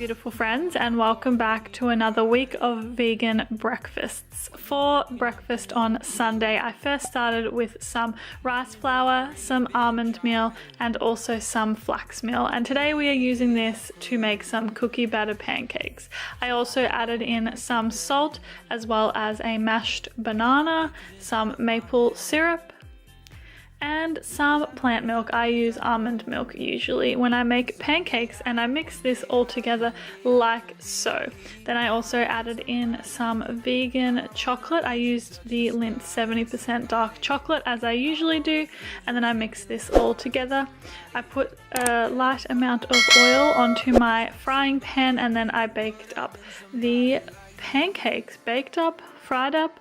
beautiful friends, and welcome back to another week of vegan breakfasts. For breakfast on Sunday, I first started with some rice flour, some almond meal, and also some flax meal. And today we are using this to make some cookie batter pancakes. I also added in some salt, as well as a mashed banana, some maple syrup, and some plant milk. I use almond milk usually when I make pancakes, and I mix this all together like so. Then I also added in some vegan chocolate. I used the Lindt 70% dark chocolate as I usually do, and then I mix this all together. I put a light amount of oil onto my frying pan, and then I baked up the pancakes. Baked up, fried up,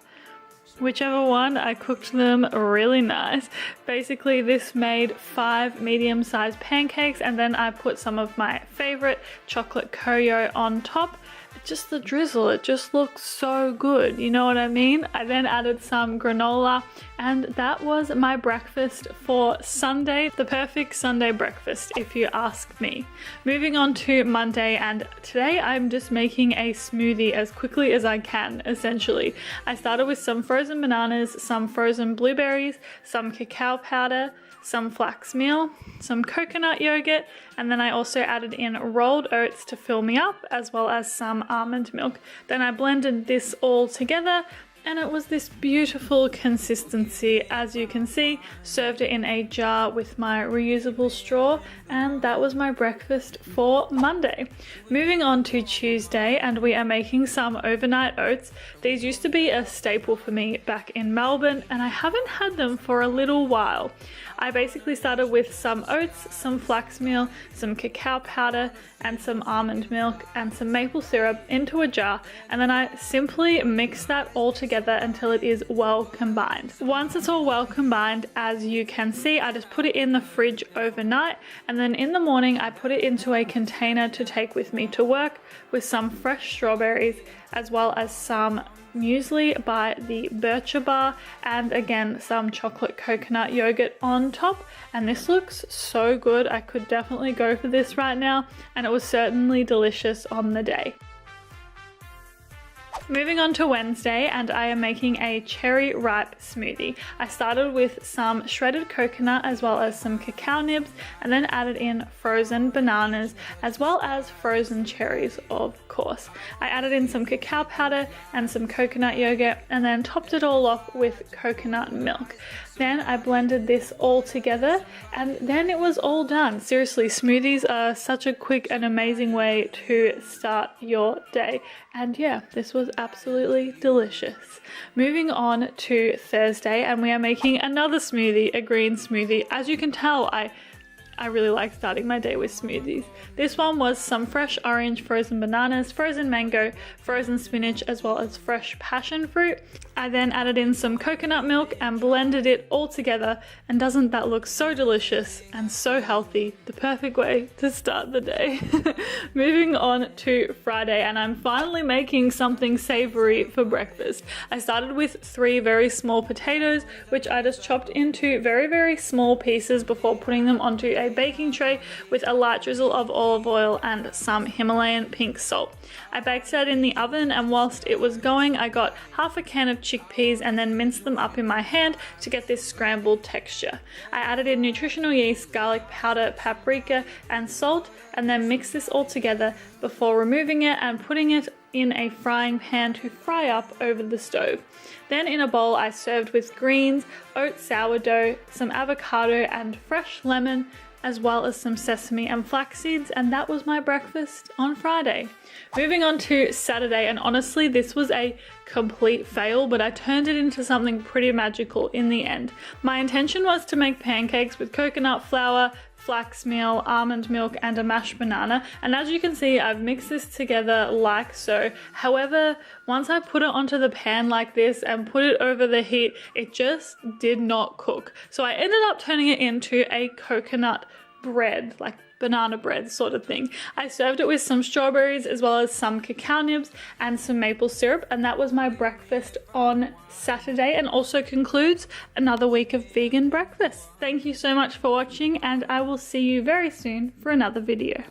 whichever one. I cooked them really nice. Basically this made 5 medium-sized pancakes, and then I put some of my favorite chocolate Koyo on top. Just the drizzle, it just looks so good, you know what I mean? I then added some granola, and that was my breakfast for Sunday. The perfect Sunday breakfast, if you ask me. Moving on to Monday, and today I'm just making a smoothie as quickly as I can, essentially. I started with some frozen bananas, some frozen blueberries, some cacao powder, some flax meal, some coconut yogurt, and then I also added in rolled oats to fill me up, as well as some almond milk. Then I blended this all together, and it was this beautiful consistency. As you can see, served it in a jar with my reusable straw, and that was my breakfast for Monday. Moving on to Tuesday, and we are making some overnight oats. These used to be a staple for me back in Melbourne, and I haven't had them for a little while. I basically started with some oats, some flax meal, some cacao powder, and some almond milk and some maple syrup into a jar, and then I simply mix that all together until it is well combined. Once it's all well combined, as you can see, I just put it in the fridge overnight, and then in the morning I put it into a container to take with me to work with some fresh strawberries, as well as some muesli by the Bircher bar, and again some chocolate coconut yogurt on top. And this looks so good. I could definitely go for this right now, and it was certainly delicious on the day. Moving on to Wednesday, and I am making a cherry ripe smoothie. I started with some shredded coconut as well as some cacao nibs, and then added in frozen bananas as well as frozen cherries, of course. I added in some cacao powder and some coconut yogurt, and then topped it all off with coconut milk. Then I blended this all together, and then it was all done. Seriously, smoothies are such a quick and amazing way to start your day. And yeah, this was absolutely delicious. Moving on to Thursday, and we are making another smoothie, a green smoothie. As you can tell, I really like starting my day with smoothies. This one was some fresh orange, frozen bananas, frozen mango, frozen spinach, as well as fresh passion fruit. I then added in some coconut milk and blended it all together, and doesn't that look so delicious and so healthy? The perfect way to start the day. Moving on to Friday, and I'm finally making something savory for breakfast. I started with 3 very small potatoes, which I just chopped into very, very small pieces before putting them onto a baking tray with a light drizzle of olive oil and some Himalayan pink salt. I baked that in the oven, and whilst it was going, I got half a can of chickpeas and then minced them up in my hand to get this scrambled texture. I added in nutritional yeast, garlic powder, paprika, and salt, and then mixed this all together before removing it and putting it in a frying pan to fry up over the stove. Then in a bowl I served with greens, oat sourdough, some avocado and fresh lemon, as well as some sesame and flax seeds, and that was my breakfast on Friday. Moving on to Saturday, and honestly this was a complete fail, but I turned it into something pretty magical in the end. My intention was to make pancakes with coconut flour, flax meal, almond milk, and a mashed banana, and as you can see I've mixed this together like so. However, once I put it onto the pan like this and put it over the heat, it just did not cook. So I ended up turning it into a coconut bread, like banana bread sort of thing. I served it with some strawberries as well as some cacao nibs and some maple syrup, and that was my breakfast on Saturday, and also concludes another week of vegan breakfast. Thank you so much for watching, and I will see you very soon for another video.